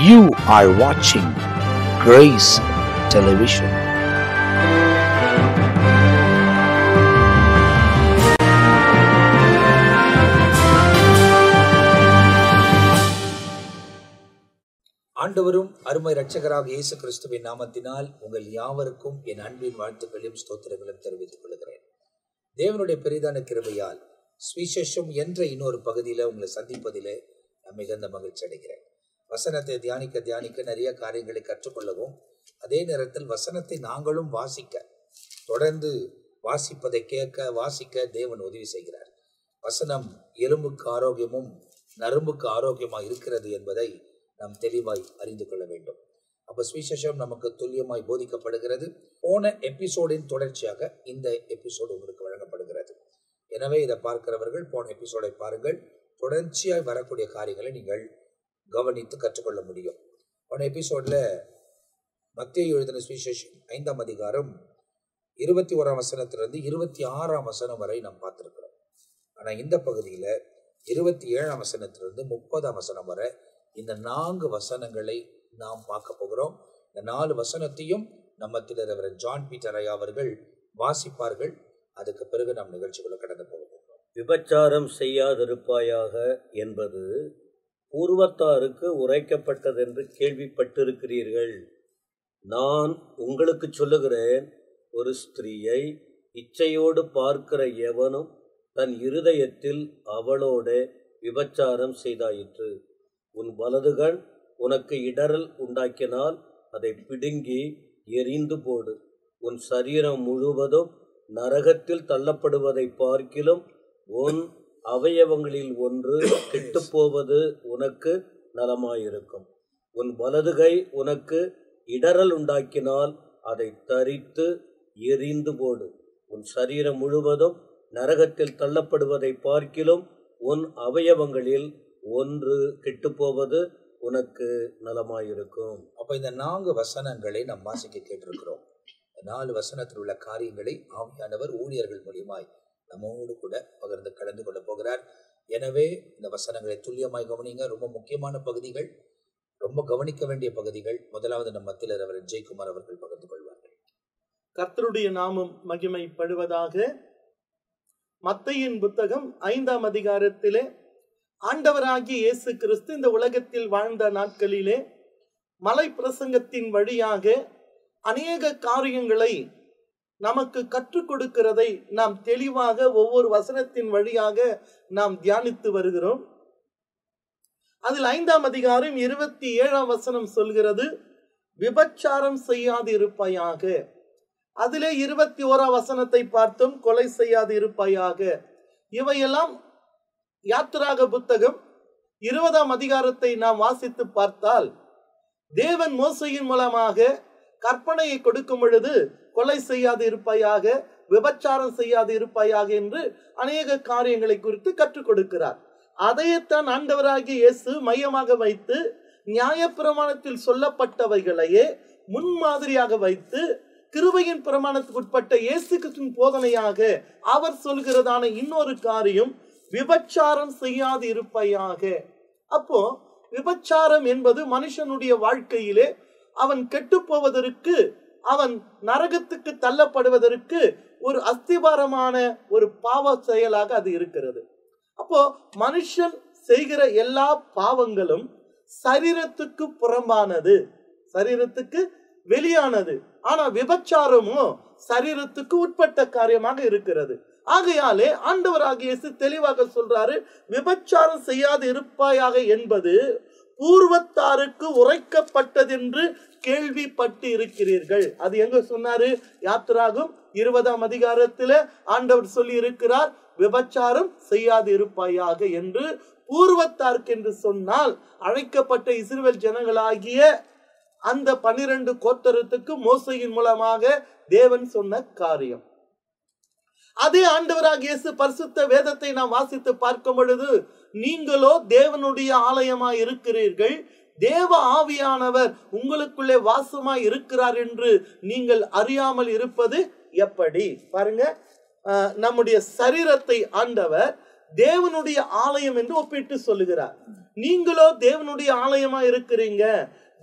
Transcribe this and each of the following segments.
You are watching Grace Television. ஆண்டவரும் அருமை இரட்சகராக இயேசு கிறிஸ்துவின் நாமத்தினால் உங்கள் யாவருக்கும் என் அன்பின் வாழ்த்துக்களையும் ஸ்தோத்திரங்களையும் தெரிவித்துக் கொள்கிறேன். தேவனுடைய பெரிதான கிருபையால் சுவிசேஷம் என்ற இன்னொரு பகுதியில் உங்களை சந்திப்பதிலே நான் மிகுந்த மகிழ்ச்சி அடைகிறேன். வசனத்தை தியானிக்க நிறைய காரியங்களை கற்றுக்கொள்ளவும், அதே நேரத்தில் வசனத்தை நாங்களும் தொடர்ந்து வாசிப்பதை வாசிக்க தேவன் உதவி செய்கிறார். வசனம் எலும்புக்கு ஆரோக்கியமும் நரம்புக்கு ஆரோக்கியமாக இருக்கிறது என்பதை நாம் தெளிவாய் அறிந்து கொள்ள வேண்டும். அப்போ சுவிசேஷம் நமக்கு துல்லியமாய் போதிக்கப்படுகிறது. போன எபிசோடின் தொடர்ச்சியாக இந்த எபிசோடு உங்களுக்கு வழங்கப்படுகிறது. எனவே இதை பார்க்கிறவர்கள் போன எபிசோடை பாருங்கள். தொடர்ச்சியாய் வரக்கூடிய காரியங்களை நீங்கள் கவனித்து கற்றுக்கொள்ள முடியும். போன எபிசோட்ல மத்தேயு எழுதின சுவிசேஷம் 5ஆம் அதிகாரம் 21ஆம் வசனத்திலிருந்து 26ஆம் வசனம் வரை நாம் பார்த்திருக்கிறோம். ஆனால் இந்த பகுதியில் 27ஆம் வசனத்திலிருந்து 30ஆம் வசனம் வரை இந்த 4 வசனங்களை நாம் பார்க்க போகிறோம். இந்த 4 வசனத்தையும் நம்ம ரெவரண்ட் ஜான் பீட்டர் ஐயா அவர்கள் வாசிப்பார்கள். அதுக்கு பிறகு நாம் நிகழ்ச்சிக்குள்ள கடந்து போகிறோம். விபச்சாரம் செய்யாதிருப்பாயாக என்பது பூர்வத்தாருக்கு உரைக்கப்பட்டதென்று கேள்விப்பட்டிருக்கிறீர்கள். நான் உங்களுக்கு சொல்லுகிறேன், ஒரு ஸ்திரீயை இச்சையோடு பார்க்கிற எவனும் தன் இருதயத்தில் அவளோட விபச்சாரம் செய்தாயிற்று. உன் வலதுகண் உனக்கு இடறல் உண்டாக்கினால் அதை பிடுங்கி எரிந்து போடு. உன் சரீரம் முழுவதும் நரகத்தில் தள்ளப்படுவதை பார்க்கிலும் உன் அவயவங்களில் ஒன்று கெட்டுப்போவது உனக்கு நலமாயிருக்கும். உன் வலதுகை உனக்கு இடறல் உண்டாக்கினால் அதை தரித்து எரிந்து போடு. உன் சரீரம் முழுவதும் நரகத்தில் தள்ளப்படுவதை பார்க்கிலும் உன் அவயவங்களில் ஒன்று கெட்டுப்போவது உனக்கு நலமாயிருக்கும். அப்ப இந்த 4 வசனங்களை நாம் வாசிக்க கேட்டிருக்கிறோம். 4 வசனத்தில் உள்ள காரியங்களை ஆவியானவர் ஊழியர்கள் மூலியமாய் நம்மோடு கூட பகிர்ந்து கலந்து கொள்ள போகிறார். எனவே இந்த வசனங்களை துல்லியமாய் கவனிங்க. ரொம்ப முக்கியமான பகுதிகள், ரொம்ப கவனிக்க வேண்டிய பகுதிகள். முதலாவது நம் மத்தியில் ரெவரண்ட் ஜெயக்குமார் அவர்கள் பகிர்ந்து கொள்வார்கள். கர்த்தருடைய நாமம் மகிமைப்படுவதாக. மத்தேயின் புத்தகம் 5ஆம் அதிகாரத்திலே ஆண்டவராகிய இயேசு கிறிஸ்து இந்த உலகத்தில் வாழ்ந்த நாட்களிலே மலை பிரசங்கத்தின் வழியாக அநேக காரியங்களை நமக்கு கற்றுக் கொடுக்கிறதை நாம் தெளிவாக ஒவ்வொரு வசனத்தின் வழியாக நாம் தியானித்து வருகிறோம். அதில் 5ஆம் அதிகாரம் 27ஆம் வசனம் சொல்கிறது, விபச்சாரம் செய்யாது இருப்பாயாக. அதிலே 21ஆம் வசனத்தை பார்த்தோம், கொலை செய்யாது இருப்பாயாக. இவையெல்லாம் யாத்திராக புத்தகம் 20ஆம் அதிகாரத்தை நாம் வாசித்து பார்த்தால், தேவன் மோசையின் மூலமாக கற்பனையை கொடுக்கும் பொழுது கொலை செய்யாது இருப்பாயாக, விபச்சாரம் செய்யாது இருப்பாயாக என்று அநேக காரியங்களை குறித்து கற்றுக் கொடுக்கிறார். அதையத்தான் ஆண்டவராகிய இயேசு மையமாக வைத்து நியாயப்பிரமாணத்தில் சொல்லப்பட்டவைகளையே முன்மாதிரியாக வைத்து கிருபையின் பிரமாணத்துக்கு உட்பட்ட இயேசு கிறிஸ்துவின் போதனையாக அவர் சொல்கிறதான இன்னொரு காரியம், விபச்சாரம் செய்யாது இருப்பாயாக. அப்போ விபச்சாரம் என்பது மனுஷனுடைய வாழ்க்கையிலே அவன் கெட்டு போவதற்கு, அவன் நரகத்துக்கு தள்ளப்படுவதற்கு ஒரு அஸ்திபாரமான ஒரு பாவ செயலாக அது இருக்கிறது. அப்போ மனுஷன் செய்கிற எல்லா பாவங்களும் சரீரத்துக்கு புறம்பானது, சரீரத்துக்கு வெளியானது. ஆனா விபச்சாரமோ சரீரத்துக்கு உட்பட்ட காரியமாக இருக்கிறது. ஆகையாலே ஆண்டவராகிய இயேசு தெளிவாக சொல்றாரு, விபச்சாரம் செய்யாது இருப்பாயாக என்பது பூர்வத்தாருக்கு உரைக்கப்பட்டதென்று கேள்விப்பட்டு இருக்கிறீர்கள். அது எங்க சொன்னாரு? யாத்திராகம் 20ஆம் அதிகாரத்தில் ஆண்டவர் சொல்லி இருக்கிறார், விபச்சாரம் செய்யாது இருப்பாயாக என்று. பூர்வத்தாருக்கு என்று சொன்னால் அழைக்கப்பட்ட இஸ்ரவேல் ஜனங்களாகிய அந்த 12 கோத்திரத்துக்கு மோசையின் மூலமாக தேவன் சொன்ன காரியம். அதே ஆண்டவராகிய இயேசு பரிசுத்த வேதத்தை நாம் வாசித்து பார்க்கும் பொழுது, நீங்களோ தேவனுடைய ஆலயமாய் இருக்கிறீர்கள், தேவ ஆவியானவர் உங்களுக்குள்ளே வாசமாய் இருக்கிறார் என்று நீங்கள் அறியாமல் இருப்பது எப்படி? பாருங்க, நம்முடைய சரீரத்தை ஆண்டவர் தேவனுடைய ஆலயம் என்று ஒப்பிட்டு சொல்லுகிறார். நீங்களோ தேவனுடைய ஆலயமா இருக்கிறீங்க,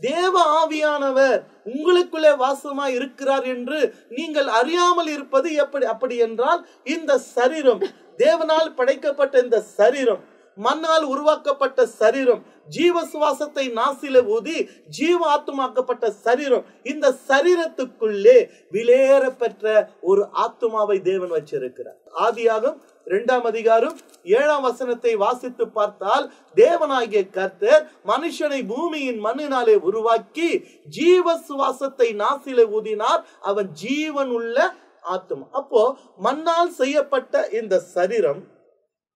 தேவ ஆவியானவர் உங்களுக்குள்ளே வாசமா இருக்கிறார் என்று நீங்கள் அறியாமல் இருப்பது எப்படி? அப்படி என்றால் இந்த சரீரம், தேவனால் படைக்கப்பட்ட இந்த சரீரம், மண்ணால் உருவாக்கப்பட்ட சரீரம், ஜீவ சுவாசத்தை நாசில ஊதி ஜீவ ஆத்துமாக்கப்பட்ட சரீரம், இந்த சரீரத்துக்குள்ளே விலையேற பெற்ற ஒரு ஆத்துமாவை தேவன் வச்சிருக்கிறார். ஆதியாகமம் 2ஆம் அதிகாரம் 7ஆம் வசனத்தை வாசித்து பார்த்தால், தேவனாகிய கர்த்தர் மனுஷனை பூமியின் மண்ணினாலே உருவாக்கி ஜீவ சுவாசத்தை நாசில ஊதினார், அவன் ஜீவன் உள்ள ஆத்துமா. அப்போ மண்ணால் செய்யப்பட்ட இந்த சரீரம்,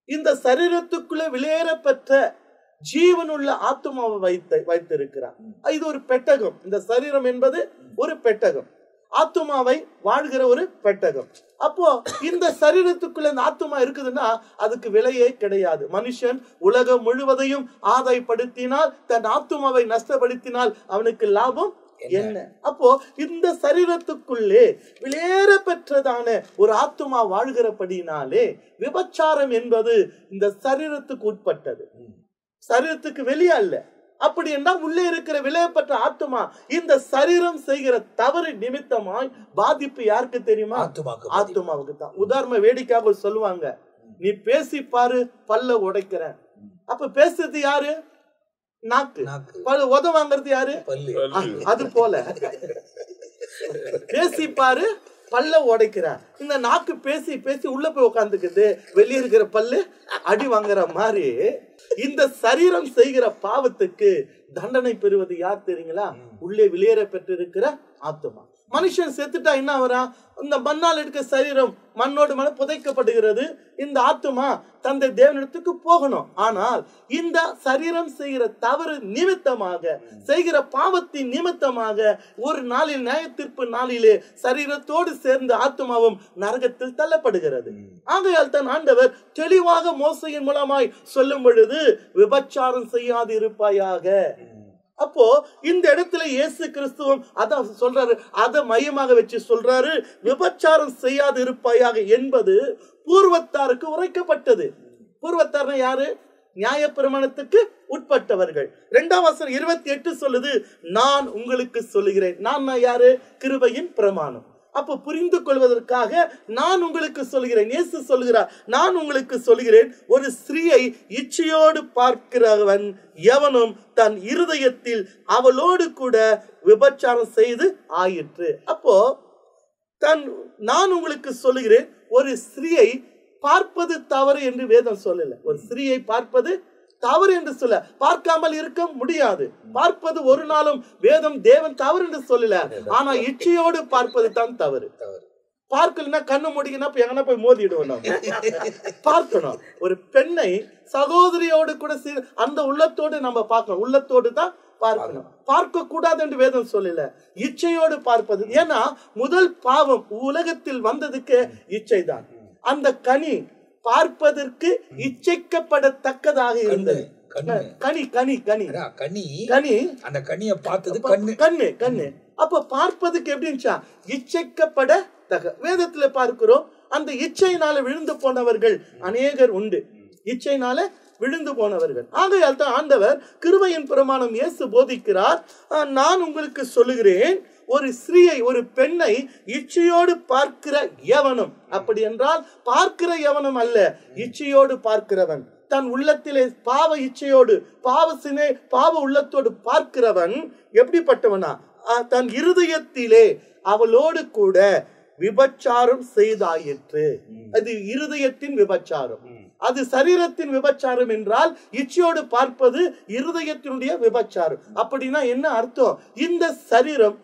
இந்த சரீரத்துக்குள்ள விலையேற பெற்ற ஜீவனுள்ள ஆத்துமாவை வைத்திருக்கிறார். இது ஒரு பெட்டகம். இந்த சரீரம் என்பது ஒரு பெட்டகம், ஆத்துமாவை வாழ்கிற ஒரு பெட்டகம். அப்போ இந்த சரீரத்துக்குள்ள இந்த ஆத்துமா இருக்குதுன்னா அதுக்கு விலையே கிடையாது. மனுஷன் உலகம் முழுவதையும் ஆதாயப்படுத்தினால், தன் ஆத்துமாவை நஷ்டப்படுத்தினால் அவனுக்கு லாபம் என்ன? அப்போ இந்த சரீரத்துக்குள்ளே விலையேற பெற்றதான ஒரு ஆத்துமா வாழ்கிறபடினாலே விபச்சாரம் என்பது இந்த சரீரத்துக்கு உட்பட்டது, சரீரத்துக்கு வெளியே அல்ல. அப்படி என்றால் உள்ளே இருக்கிற விலையப்பட்ட ஆத்துமா இந்த சரீரம் செய்கிற தவறு நிமித்தமாய் பாதிப்பு யாருக்கு தெரியுமா? ஆத்துமாவுக்கு தான். உதாரண வேடிக்கையாக சொல்லுவாங்க, நீ பேசி பாரு பல்ல உடைக்கிற. அப்ப பேசுறது யாரு? நாக்கு. உத வாங்குறது யாரு? அது போல பேசி பாரு பல்ல உடைக்கிறார். இந்த நாக்கு பேசி பேசி உள்ள போய் உட்காந்துக்குது, வெளியே இருக்கிற பல்லு அடி வாங்குற மாதிரி இந்த சரீரம் செய்கிற பாவத்துக்கு தண்டனை பெறுவது யார் தெரியுங்களா? உள்ளே வெளியேற பெற்றிருக்கிற ஆத்துமா. மனுஷன் செத்துட்டா என்ன வரா? இந்த மண்ணால் இருக்க சரீரம் மண்ணோடு மண்ண புதைக்கப்படுகிறது. இந்த ஆத்துமா தந்தை தேவனிடத்துக்கு போகணும். ஆனால் இந்த சரீரம் செய்கிற தவறு நிமித்தமாக, செய்கிற பாவத்தின் நிமித்தமாக ஒரு நாளில், நியாய தீர்ப்பு நாளிலே சரீரத்தோடு சேர்ந்த ஆத்துமாவும் நரகத்தில் தள்ளப்படுகிறது. ஆகையால் தான் ஆண்டவர் தெளிவாக மோசையின் மூலமாய் சொல்லும் பொழுது, விபச்சாரம் செய்யாது இருப்பாயாக. அப்போ இந்த இடத்துல இயேசு கிறிஸ்துவும் அதான் சொல்றாரு, அதை மையமாக வச்சு சொல்றாரு, விபச்சாரம் செய்யாது இருப்பாயாக என்பது பூர்வத்தாருக்கு உரைக்கப்பட்டது. பூர்வத்தார்னா யாரு? நியாயப்பிரமாணத்துக்கு உட்பட்டவர்கள். 2ஆம் வசனம் 28 சொல்லுது, நான் உங்களுக்கு சொல்லுகிறேன். நான் யாரு? கிருபையின் பிரமாணம். அப்ப புரிந்து கொள்வதற்காக நான் உங்களுக்கு சொல்கிறேன். இயேசு சொல்கிறார், நான் உங்களுக்கு சொல்கிறேன், ஒரு ஸ்திரீயை இச்சையோடு பார்க்கிறவன் எவனும் தன் இருதயத்தில் அவளோடு கூட விபச்சாரம் செய்து ஆயிற்று. அப்போ நான் உங்களுக்கு சொல்லுகிறேன், ஒரு ஸ்திரீயை பார்ப்பது தவறு என்று வேதம் சொல்லல. ஒரு ஸ்திரீயை பார்ப்பது தவறு என்று சொல்ல, பார்க்காமல் இருக்க முடியாது. பார்ப்பது ஒரு நாளும் வேதம் தேவன் தவறு என்று சொல்லல. ஆனா இச்சையோடு பார்ப்பது தான் தவறு. பார்க்கலன்னா கண்ணு முடிக்கனா எங்கன்னா போய் மோதிடுவோம். பார்க்கணும். ஒரு பெண்ணை சகோதரியோடு கூட அந்த உள்ளத்தோடு நம்ம பார்க்கணும். உள்ளத்தோடு தான் பார்க்கணும். பார்க்க கூடாது என்று வேதம் சொல்லல, இச்சையோடு பார்ப்பது. ஏன்னா முதல் பாவம் உலகத்தில் வந்ததுக்கு இச்சை தான். அந்த கனி பார்ப்பதற்கு இச்சைக்கப்படத்தக்கதாக இருந்தது. கனி கனி கனி கனி கனி அந்த கனியை பார்த்தது கண்ணு கண்ணு கண்ணு. அப்ப பார்ப்பதுக்கு எப்படி இருந்துச்சா? இச்சைக்கப்படத்தக்க. வேதத்துல பார்க்கிறோம், அந்த இச்சையினால விழுந்து போனவர்கள் அநேகர் உண்டு. இச்சையினால விழுந்து போனவர்கள். ஆகையால் தான் ஆண்டவர் கிருபையின் பிரமாணம் இயேசு போதிக்கிறார், நான் உங்களுக்கு சொல்லுகிறேன், ஒரு ஸ்திரீயை, ஒரு பெண்ணை இச்சையோடு பார்க்கிற எவனும், அப்படி என்றால் பார்க்கிற எவனும் அல்ல, இச்சையோடு பார்க்கிறவன், தன் உள்ளத்திலே பாவ இச்சையோடு பாவ உள்ளத்தோடு பார்க்கிறவன் எப்படிப்பட்டவனா? தன் இருதயத்திலே அவளோடு கூட விபச்சாரம் செய்தாயிற்று. அது இருதயத்தின் விபச்சாரம். அது சரீரத்தின் விபச்சாரம் என்றால் இச்சையோடு பார்ப்பது இருதயத்தினுடைய விபச்சாரம். அப்படின்னா என்ன அர்த்தம்? இந்த சரீரம்,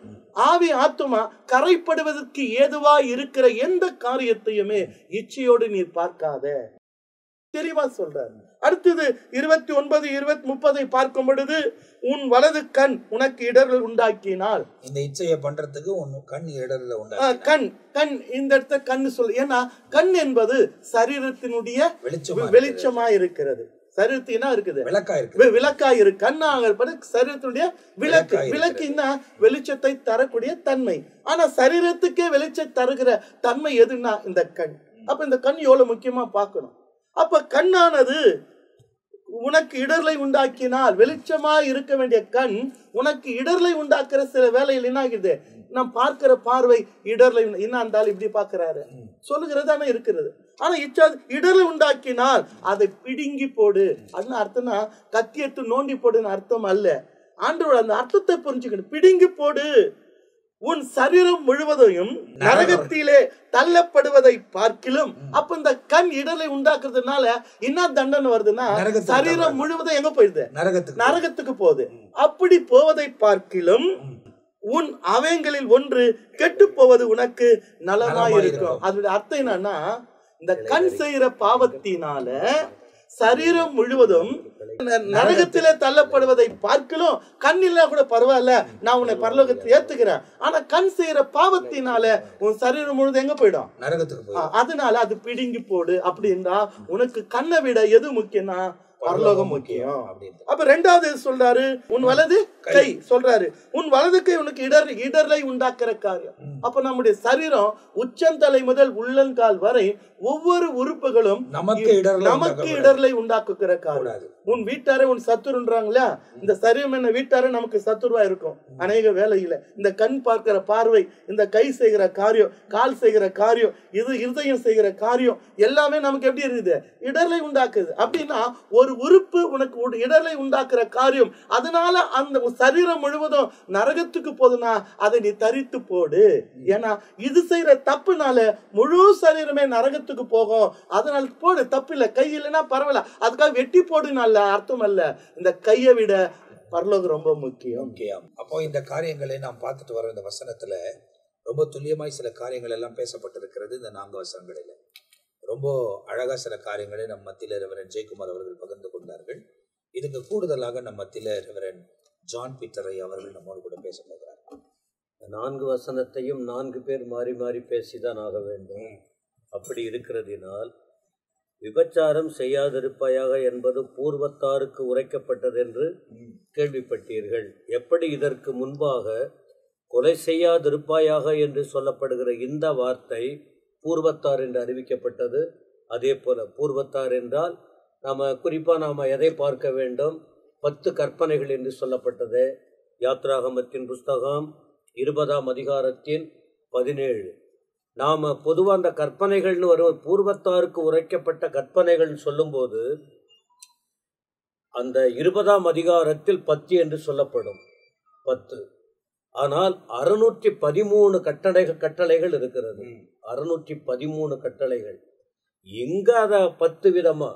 ஆவி, ஆத்துமா கரைப்படுவதற்கு ஏதுவா இருக்கிற எந்த காரியத்தையுமே இச்சையோடு நீர் பார்க்காத. தெளிவா சொல்றாரு. அடுத்தது 29, 20, 30 பார்க்கும் பொழுது, உன் வலது கண் உனக்கு இடர்கள் உண்டாக்கினால். இந்த இச்சையை பண்றதுக்கு உன் கண் இடர்ல உண்டா? கண் இந்த இடத்த கண்ணு சொல்ல. ஏன்னா கண் என்பது சரீரத்தினுடைய வெளிச்சமா இருக்கிறது. சரீரத்துக்கு என்ன இருக்குது? விளக்கா இருக்கு. கண்ணாக சரீரத்தினுடைய விளக்கு. விளக்குன்னா வெளிச்சத்தை தரக்கூடிய தன்மை. ஆனா சரீரத்துக்கே வெளிச்சம் தருகிற தன்மை எதுன்னா இந்த கண். அப்ப இந்த கண் எவ்வளவு முக்கியமா பார்க்கணும். அப்ப கண்ணானது உனக்கு இடர்லை உண்டாக்கினால், வெளிச்சமா இருக்க வேண்டிய கண் உனக்கு இடர்லை உண்டாக்குற சில வேலையில் என்ன ஆகுது, நாம் பார்க்கிற பார்வை இடர்லை. என்ன இருந்தாலும் இப்படி பாக்குறாரு சொல்லுகிறதானே இருக்கிறது. ஆனா இடர்லை உண்டாக்கினால் அதை பிடுங்கி போடு. அதுன்னு அர்த்தம்னா கத்தி எடுத்து நோண்டி போடுன்னு அர்த்தம் அல்ல. ஆண்டவர் அந்த அர்த்தத்தை புரிஞ்சுக்கணும். பிடுங்கி போடு, உன் சரீரம் முழுவதையும் நரகத்திலே தள்ளப்படுவதை பார்க்கிலும். அப்ப இந்த கண் இடலை உண்டாக்குறதுனால என்ன தண்டனை வருதுன்னா, சரீரம் முழுவதும் எங்க போயிடுது, நரகத்துக்கு போகுது. அப்படி போவதை பார்க்கிலும் உன் அவயங்களில் ஒன்று கெட்டு போவது உனக்கு நலமாய் இருக்கும். அதோட அர்த்தம் என்னன்னா, இந்த கண் செய்யற பாவத்தினால சரீரம் முழுவதும் நரகத்திலே தள்ளப்படுவதை பார்க்கலும். கண் இல்ல கூட பரவாயில்ல, நான் உன்னை பரலோகத்தை ஏத்துக்கிறேன். ஆனா கண் செய்யற பாவத்தினால உன் சரீரம் முழுவதும் எங்க போயிடும், நரகத்துக்கு. அதனால அது பிடுங்கி போடு. அப்படின்னா உனக்கு கண்ணை விட எது முக்கியம்னா பரலோகம் முக்கியம். அப்ப ரெண்டாவது சொல்றாரு, உன் வலது கை சொல்றாரு, உன் வலது கை உனக்கு இடர்லை உண்டாக்குற காரியம். அப்ப நம்முடைய சரீரம் உச்சந்தலை முதல் உள்ளங்கால் வரை ஒவ்வொரு உறுப்புகளும் நமக்கு இடர்லை உண்டாக்குகிற காரியம். உன் வீட்டாரே உன் சத்துருன்றாங்களா, இந்த சரீரம் என்ன வீட்டாரே நமக்கு சத்துருவா இருக்கும் அநேக வேலையில. இந்த கண் பார்க்கிற பார்வை, இந்த கை செய்கிற காரியம், கால் செய்கிற காரியம், இது இருதயம் செய்கிற காரியம் எல்லாமே நமக்கு எப்படி இருக்குது, இடர்லை உண்டாக்குது. அப்படின்னா ஒரு உறுப்பு உனக்கு இடர்லை உண்டாக்குற காரியம், அதனால அந்த சரீரம் முழுவதும் நரகத்துக்கு போதுனா அதை நீ தரித்து போடு. ஏன்னா இது செய்யற தப்புனால முழு சரீரமே நரகத்துக்கு போகும். அதனால போடு, தப்பு இல்லை. கை இல்லைன்னா பரவாயில்ல, அதுக்காக வெட்டி போடுனால அர்த்தம் அல்ல. இந்த கையை விட பரலோகம் ரொம்ப முக்கியம். அப்போ இந்த காரியங்களை நாம் பார்த்துட்டு வர இந்த வசனத்துல ரொம்ப துல்லியமாய் சில காரியங்கள் எல்லாம் பேசப்பட்டிருக்கிறது. இந்த 4 வசனங்களில் ரொம்ப அழகா சில காரியங்களை நம் மத்தியில ரெவரண்ட் ஜெயக்குமார் அவர்கள் பகிர்ந்து கொண்டார்கள். இதுக்கு கூடுதலாக நம் மத்தியில ரெவரண்ட் ஜான் பீட்டரை அவர்கள் நம்மோடு கூட பேச போகிறார். 4 வசனத்தையும் 4 பேர் மாறி மாறி பேசிதான் ஆக வேண்டும். அப்படி இருக்கிறதினால் விபச்சாரம் செய்யாதிருப்பாயாக என்பது பூர்வத்தாருக்கு உரைக்கப்பட்டது என்று கேள்விப்பட்டீர்கள். எப்படி இதற்கு முன்பாக கொலை செய்யாதிருப்பாயாக என்று சொல்லப்படுகிற இந்த வார்த்தை பூர்வத்தார் என்று அறிவிக்கப்பட்டது. அதே போல பூர்வத்தார் என்றால் நாம் எதை பார்க்க வேண்டும், 10 கற்பனைகள் என்று சொல்லப்பட்டது. யாத்ராகமத்தின் புஸ்தகம் 20ஆம் அதிகாரத்தின் 17. நாம் பொதுவாக அந்த கற்பனைகள்னு வரும் பூர்வத்தாருக்கு உரைக்கப்பட்ட கற்பனைகள் சொல்லும்போது அந்த 20ஆம் அதிகாரத்தில் 10 என்று சொல்லப்படும் 10. ஆனால் 613 கட்டளைகள் இருக்கிறது. 613 கட்டளைகள். எங்க அத 10 விதமா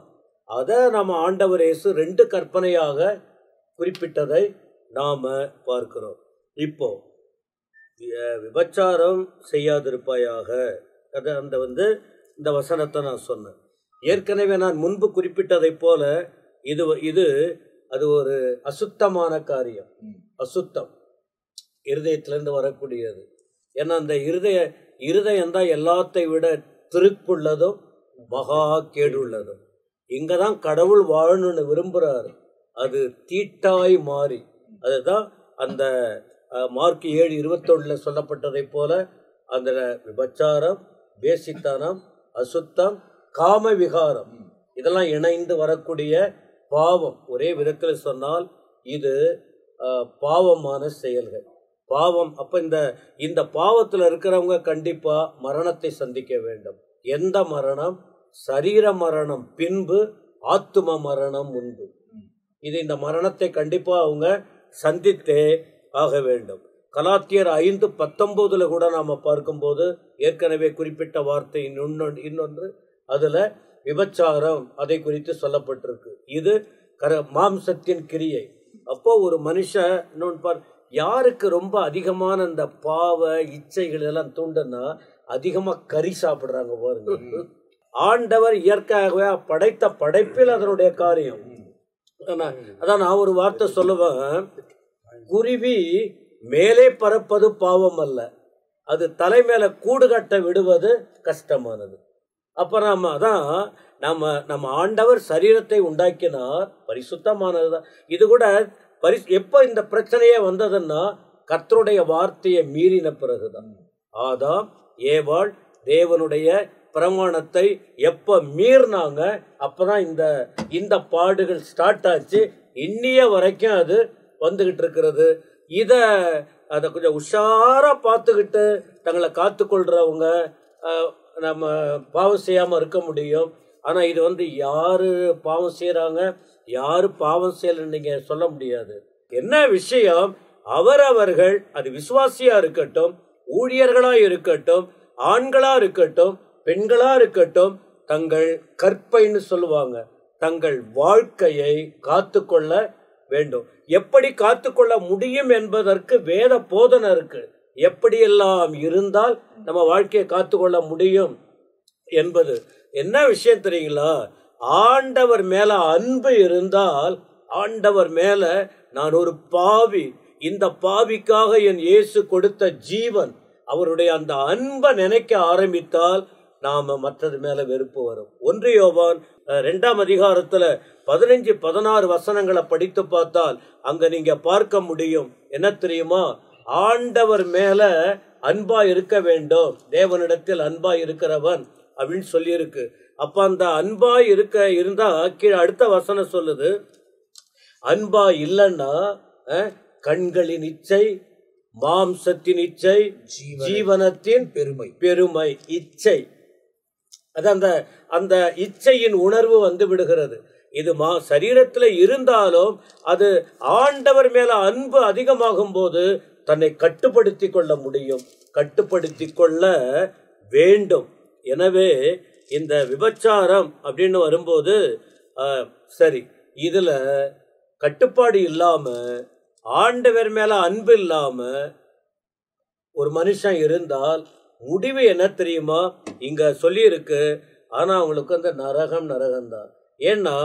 அதை நம்ம ஆண்டவர் இயேசு 2 கற்பனையாக குறிப்பிட்டதை நாம பார்க்கிறோம். இப்போ விபச்சாரம் செய்யாதிருப்பாயாக அந்த இந்த வசனத்தை நான் சொன்னேன். ஏற்கனவே நான் முன்பு குறிப்பிட்டதை போல இது அது ஒரு அசுத்தமான காரியம். அசுத்தம் இருதயத்திலிருந்து வரக்கூடியது. ஏன்னா அந்த இருதயம் தான் எல்லாத்தை விட திருப்புள்ளதும் மகா கேடு உள்ளதும். இங்கதான் கடவுள் வாழணும்னு விரும்புறாரு. அது தீட்டாய் மாறி, அதுதான் அந்த மார்க் 7:21 சொல்லப்பட்டதை போல அந்த விபச்சாரம், பேசித்தனம், அசுத்தம், காம விகாரம் இதெல்லாம் இணைந்து வரக்கூடிய பாவம். ஒரே விதத்தில் சொன்னால் இது பாவமான செயல்கள், பாவம். அப்ப இந்த பாவத்தில் இருக்கிறவங்க கண்டிப்பா மரணத்தை சந்திக்க வேண்டும். எந்த மரணம்? சரீர மரணம் பின்பு ஆத்தும மரணம் முன்பு. இந்த மரணத்தை கண்டிப்பா அவங்க சந்தித்தே ஆக வேண்டும். கலாத்தியர் 5:19 கூட நாம பார்க்கும்போது ஏற்கனவே குறிப்பிட்ட வார்த்தை இன்னொன்று அதுல விபச்சாரம் அதை குறித்து சொல்லப்பட்டிருக்கு. இது மாம்சத்தின் கிரியை. அப்போ ஒரு மனுஷன் யாருக்கு ரொம்ப அதிகமான இந்த பாவ இச்சைகள் எல்லாம் தூண்டுன்னா அதிகமா கறி சாப்பிடுறாங்க பாருங்க. ஆண்டவர் இயற்கையாகவே படைத்த படைப்பில் அதனுடைய காரியம். அதான் நான் ஒரு வார்த்தை சொல்லுவேன், குருவி மேலே பறப்பது பாவம் அல்ல, அது தலை மேல கூடு கட்ட விடுவது கஷ்டமானது. அப்ப நம்ம ஆண்டவர் சரீரத்தை உண்டாக்கினார், பரிசுத்தமானதுதான். இது கூட எப்ப இந்த பிரச்சனையே வந்ததுன்னா கர்த்தருடைய வார்த்தையை மீறின பிறகுதான். ஆதாம் ஏவாள் தேவனுடைய பிரமாணத்தை எப்ப மீறினாங்க அப்பதான் இந்த பாடுகள் ஸ்டார்ட் ஆச்சு. இன்னிய வரைக்கும் அது வந்துகிட்டு இருக்கிறது. அதை கொஞ்சம் உஷாரா பார்த்துக்கிட்டு தங்களை காத்துக்கொள்றவங்க நம்ம பாவம் செய்யாம இருக்க முடியும். ஆனா இது யாரு பாவம் செய்யறாங்க, யாரு பாவம் செய்யலன்னு நீங்க சொல்ல முடியாது. என்ன விஷயம், அவரவர்கள், அது விசுவாசியா இருக்கட்டும், ஊழியர்களா இருக்கட்டும், ஆண்களா இருக்கட்டும், பெண்களா இருக்கட்டும், தங்கள் கற்பைன்னு சொல்லுவாங்க, தங்கள் வாழ்க்கையை காத்துக்கொள்ள வேண்டும். எப்படி காத்துக்கொள்ள முடியும் என்பதற்கு வேத போதனை இருக்கு. எப்படியெல்லாம் இருந்தால் நம்ம வாழ்க்கையை காத்துக்கொள்ள முடியும் என்பது. என்ன விஷயம் தெரியுங்களா, ஆண்டவர் மேல அன்பு இருந்தால், ஆண்டவர் மேல நான் ஒரு பாவி, இந்த பாவிக்காக என் இயேசு கொடுத்த ஜீவன், அவருடைய அந்த அன்பை நினைக்க ஆரம்பித்தால் நாம மற்றது மேல வெறுப்பு வரும். 1 யோவான் 2ஆம் அதிகாரத்துல 15-16 வசனங்களை படித்து பார்த்தால் அங்க நீங்க பார்க்க முடியும். என்ன தெரியுமா, ஆண்டவர் மேல அன்பா இருக்க வேண்டும், தேவனிடத்தில் அன்பா இருக்கிறவன் அப்படின்னு சொல்லி இருக்கு. அப்ப அந்த அன்பா இருந்தா கீழே அடுத்த வசனம் சொல்லுது, அன்பா இல்லைன்னா கண்களின் இச்சை, மாம்சத்தின் இச்சை, ஜீவனத்தின் பெருமை இச்சை, அந்த இச்சையின் உணர்வு வந்து விடுகிறது. இது சரீரத்துல இருந்தாலும் அது ஆண்டவர் மேல அன்பு அதிகமாகும் போது தன்னை கட்டுப்படுத்தி கொள்ள முடியும், கட்டுப்படுத்தி கொள்ள வேண்டும். எனவே இந்த விபச்சாரம் அப்படின்னு வரும்போது சரி, இதுல கட்டுப்பாடு இல்லாம, ஆண்டவர் மேல அன்பு இல்லாம ஒரு மனுஷன் இருந்தால் முடிவு என்ன தெரியுமா, இங்க சொல்லி இருக்கு. ஆனா அவங்களுக்கு அந்த நரகம்தான். ஏன்னா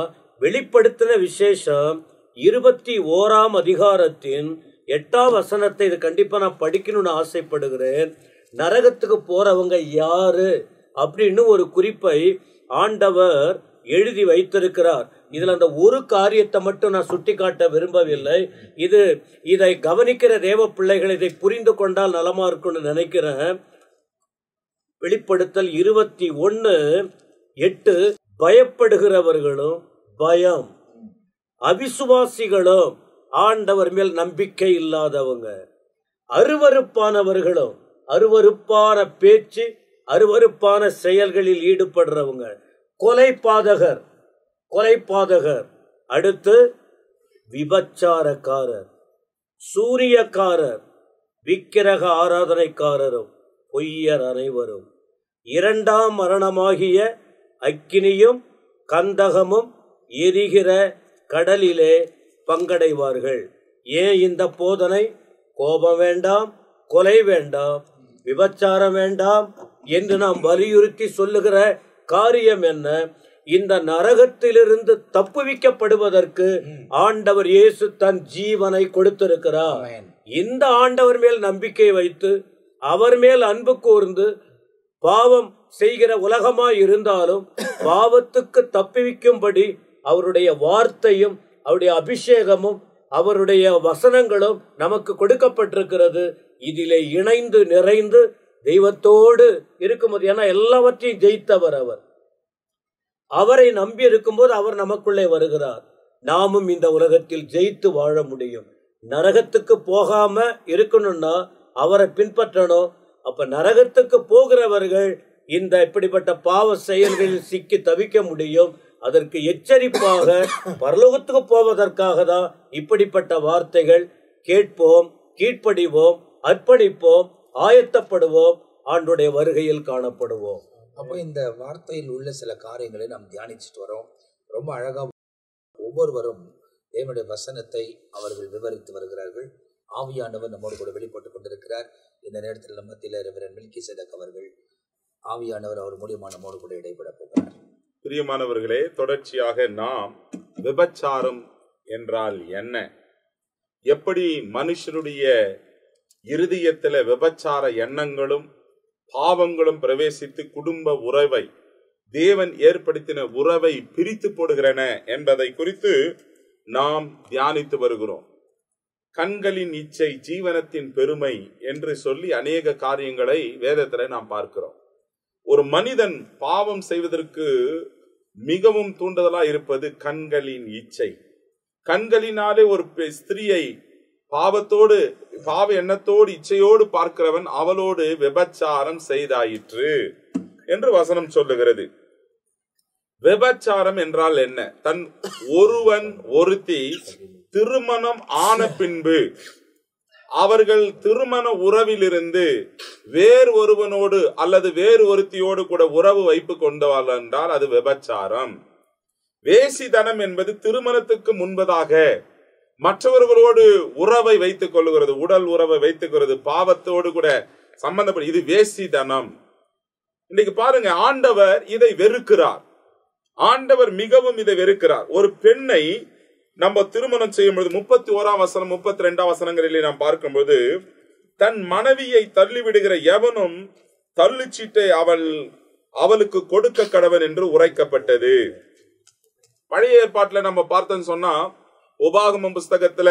வெளிப்படுத்தின விசேஷம் 21ஆம் அதிகாரத்தின் 8ஆம் வசனத்தை இது கண்டிப்பா நான் படிக்கணும்னு ஆசைப்படுகிறேன். நரகத்துக்கு போறவங்க யாரு அப்படின்னு ஒரு குறிப்பை ஆண்டவர் எழுதி வைத்திருக்கிறார். இதுல அந்த ஒரு காரியத்தை மட்டும் நான் சுட்டி காட்ட விரும்பவில்லை. இதை கவனிக்கிற தேவ பிள்ளைகள் இதை புரிந்து கொண்டால் நலமா இருக்கும்னு நினைக்கிறேன். வெளிப்படுத்தல் 21:8, பயப்படுகிறவர்களும் பயம், அவிசுவாசிகளும், ஆண்டவர் மேல் நம்பிக்கை இல்லாதவங்க, அருவருப்பானவர்களும், அருவருப்பான பேச்சு, அருவருப்பான செயல்களில் ஈடுபடுறவங்க, கொலைபாதகர், அடுத்து விபச்சாரக்காரர், சூரியக்காரர், விக்கிரக ஆராதனைக்காரரும், பொய்யர் அனைவரும் 2ஆம் மரணமாகிய அக்கினியும் கந்தகமும் எரிகிற கடலிலே பங்கடைவார்கள். ஏன் இந்த போதனை? கோபம் வேண்டாம், கொலை வேண்டாம், விபச்சாரம் வேண்டாம் என்று நாம் வலியுறுத்தி சொல்லுகிற காரியம் என்ன? இந்த நரகத்திலிருந்து தப்புவிக்கப்படுவதற்கு ஆண்டவர் இயேசு தன் ஜீவனை கொடுத்திருக்கிறார். இந்த ஆண்டவர் மேல் நம்பிக்கை வைத்து அவர் மேல் அன்பு கூர்ந்து பாவம் செய்கிற உலகமாய் இருந்தாலும் பாவத்துக்கு தப்புவிக்கும்படி அவருடைய வார்த்தையும் அவருடைய அபிஷேகமும் அவருடைய வசனங்களும் நமக்கு கொடுக்கப்பட்டிருக்கிறது. இதிலே இணைந்து நிறைந்து தெய்வத்தோடு இருக்கும்போது, ஏன்னா எல்லாவற்றையும் ஜெயித்தவர் அவர், அவரை நம்பி இருக்கும்போது அவர் நமக்குள்ளே வருகிறார். நாமும் இந்த உலகத்தில் ஜெயித்து வாழ முடியும். நரகத்துக்கு போகாம இருக்கணும்னா அவரை பின்பற்றணும். அப்ப நரகத்துக்கு போகிறவர்கள் இந்த இப்படிப்பட்ட பாவ செயல்களில் சிக்கி தவிக்க முடியும். அதற்கு எச்சரிப்பாக பரலோகத்துக்கு போவதற்காக தான் இப்படிப்பட்ட வார்த்தைகள். கேட்போம், கீழ்ப்படிவோம், அர்ப்பணிப்போம், ஆயத்தப்படுவோம், ஆண்டுடைய வருகையில் காணப்படுவோம். அப்போ இந்த வார்த்தையில் உள்ள சில காரியங்களை நாம் தியானிச்சுட்டு வரோம். ரொம்ப அழகா ஒவ்வொருவரும் தேவனுடைய வசனத்தை அவர்கள் விவரித்து வருகிறார்கள். ஆவியானவர் நம்மோடு கூட வெளிப்பட்டு கொண்டிருக்கிறார். இந்த நேரத்தில் மத்தியில் ரெவரண்ட் மெல்கிசேதக் அவர்கள், ஆவியானவர் அவர் மூலியமா நம்மோடு கூட இடைப்பட போகிறார். பிரியமானவர்களே, தொடர்ச்சியாக நாம் விபச்சாரம் என்றால் என்ன, எப்படி மனுஷனுடைய இருதயத்தில விபச்சார எண்ணங்களும் பாவங்களும் பிரவேசித்து குடும்ப உறவை, தேவன் ஏற்படுத்தின உறவை பிரித்து போடுகிறன என்பதை குறித்து நாம் தியானித்து வருகிறோம். கண்களின் இச்சை, ஜீவனத்தின் பெருமை என்று சொல்லி அநேக காரியங்களை வேதத்துல நாம் பார்க்கிறோம். ஒரு மனிதன் பாவம் செய்வதற்கு மிகவும் தூண்டுதலா இருப்பது கண்களின் இச்சை. கண்களினாலே ஒரு ஸ்திரியை பாவத்தோடு, பாவ எண்ணத்தோடு, இச்சையோடு பார்க்கிறவன் அவளோடு விபச்சாரம் செய்தாயிற்று என்று வசனம் சொல்லுகிறது. விபச்சாரம் என்றால் என்ன? தன் ஒருவன் ஒருத்தி திருமணம் ஆன பின்பு அவர்கள் திருமண உறவிலிருந்து வேறு ஒருவனோடு அல்லது வேறு ஒருத்தியோடு கூட உறவு வைப்பு கொண்டவர்கள் என்றால் அது விபச்சாரம். வேசித்தனம் என்பது திருமணத்துக்கு முன்பதாக மற்றவர்களோடு உறவை வைத்துக் கொள்ளுகிறது, உடல் உறவை வைத்துக் கொள்வது, பாவத்தோடு கூட சம்பந்தப்படும், இது வேசித்தனம். இன்னைக்கு பாருங்க, ஆண்டவர் இதை வெறுக்கிறார். ஆண்டவர் மிகவும் இதை வெறுக்கிறார். ஒரு பெண்ணை நம்ம திருமணம் செய்யும் பொழுது 31ஆம் வசனம் 32ஆம் வசனங்களிலே நாம் பார்க்கும்போது, தன் மனைவியை தள்ளிவிடுகிற எவனும் தள்ளுச்சீட்டை அவளுக்கு கொடுக்க கடவன் என்று உரைக்கப்பட்டது. பழைய ஏற்பாட்டுல நம்ம பார்த்தோன்னு சொன்னா, உபாகமம் புஸ்தகத்துல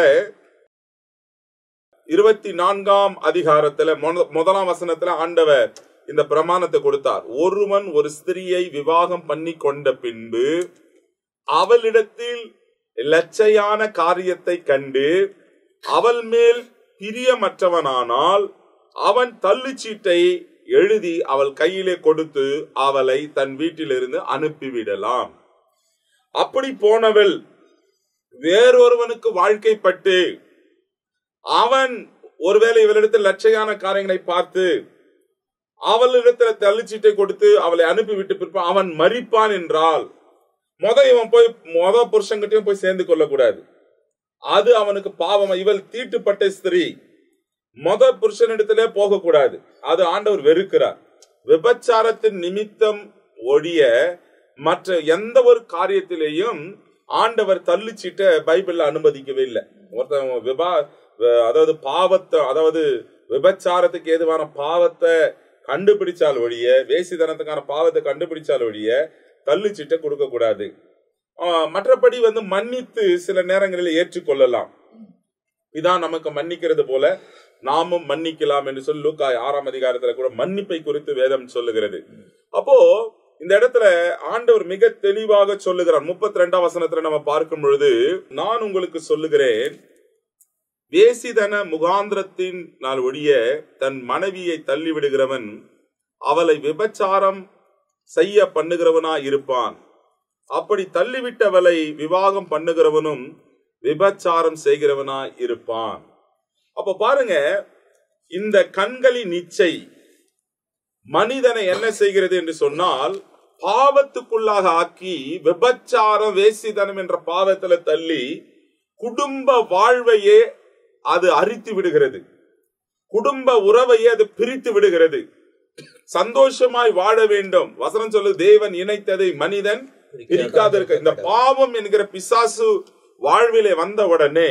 24ஆம் அதிகாரத்துல 1ஆம் வசனத்துல ஆண்டவர் இந்த பிரமாணத்தை கொடுத்தார். ஒருவன் ஒரு ஸ்திரியை விவாகம் பண்ணி கொண்ட பின்பு அவளிடத்தில் லட்சையான காரியத்தை கண்டு அவள் மேல் பிரியமற்றவனானால் அவன் தள்ளுச்சீட்டை எழுதி அவள் கையிலே கொடுத்து அவளை தன் வீட்டிலிருந்து அனுப்பிவிடலாம். அப்படி போனவள் வேறொருவனுக்கு வாழ்க்கைப்பட்டு அவன் ஒருவேளை இவளிடத்தில் லட்சையான காரியங்களை பார்த்து அவளிடத்துல தள்ளுச்சீட்டை கொடுத்து அவளை அனுப்பிவிட்டு பிற்ப அவன் மரிப்பான் என்றால் இவன் போய் புருஷன்கிட்டயும் போய் சேர்ந்து கொள்ளக்கூடாது. அது அவனுக்கு பாவம். இவள் தீட்டுப்பட்ட ஸ்திரீ, புருஷனிடத்திலே போகக்கூடாது. அது ஆண்டவர் வெறுக்கிறார். விபச்சாரத்தின் நிமித்தம் ஒழிய மற்ற எந்த ஒரு காரியத்திலேயும் ஆண்டவர் தள்ளுச்சீட்ட பைபிள்ல அனுமதிக்கவே இல்லை. அதாவது பாவத்தை, அதாவது விபச்சாரத்துக்கு ஏதுவான பாவத்தை கண்டுபிடிச்சால் ஒழிய, வேசித்தனத்துக்கான பாவத்தை கண்டுபிடிச்சால் ஒழிய தள்ளுச்சீட்டை கொடுக்க கூடாது. மற்றபடி மன்னித்து சில நேரங்களில் ஏற்றுக்கொள்ளலாம். இதான் நமக்கு மன்னிக்கிறது போல நாமும் மன்னிக்கலாம் என்று சொல்லி லூக்கா 6ஆம் அதிகாரத்துல கூட மன்னிப்பை குறித்து வேதம் சொல்லுகிறது. அப்போ இந்த இடத்துல ஆண்டவர் மிக தெளிவாக சொல்லுகிறார். 32ஆம் வசனத்துல நம்ம பார்க்கும் பொழுது, நான் உங்களுக்கு சொல்லுகிறேன், வேசிதன முகாந்திரத்தின் நாள் ஒழிய தன் மனைவியை தள்ளிவிடுகிறவன் அவளை விபச்சாரம் செய்ய பண்ணுகிறவனா இருப்பான். அப்படி தள்ளிவிட்டவளை விவாகம் பண்ணுகிறவனும் விபச்சாரம் செய்கிறவனா இருப்பான். அப்ப பாருங்க, இந்த கண்களின் இச்சை மனிதனை என்ன செய்கிறது என்று சொன்னால், பாவத்துக்குள்ளாக ஆக்கி விபச்சாரம், வேசிதனம் என்ற பாவத்துல தள்ளி குடும்ப வாழ்வையே அது அரித்து விடுகிறது. குடும்ப உறவையே அது பிரித்து விடுகிறது. சந்தோஷமாய் வாழ வேண்டும். வசனம் சொல்லு, தேவன் இணைத்ததை மனிதன் பிரிக்காதிருக்க. இந்த பாவம் என்கிற பிசாசு வாழ்விலே வந்த உடனே,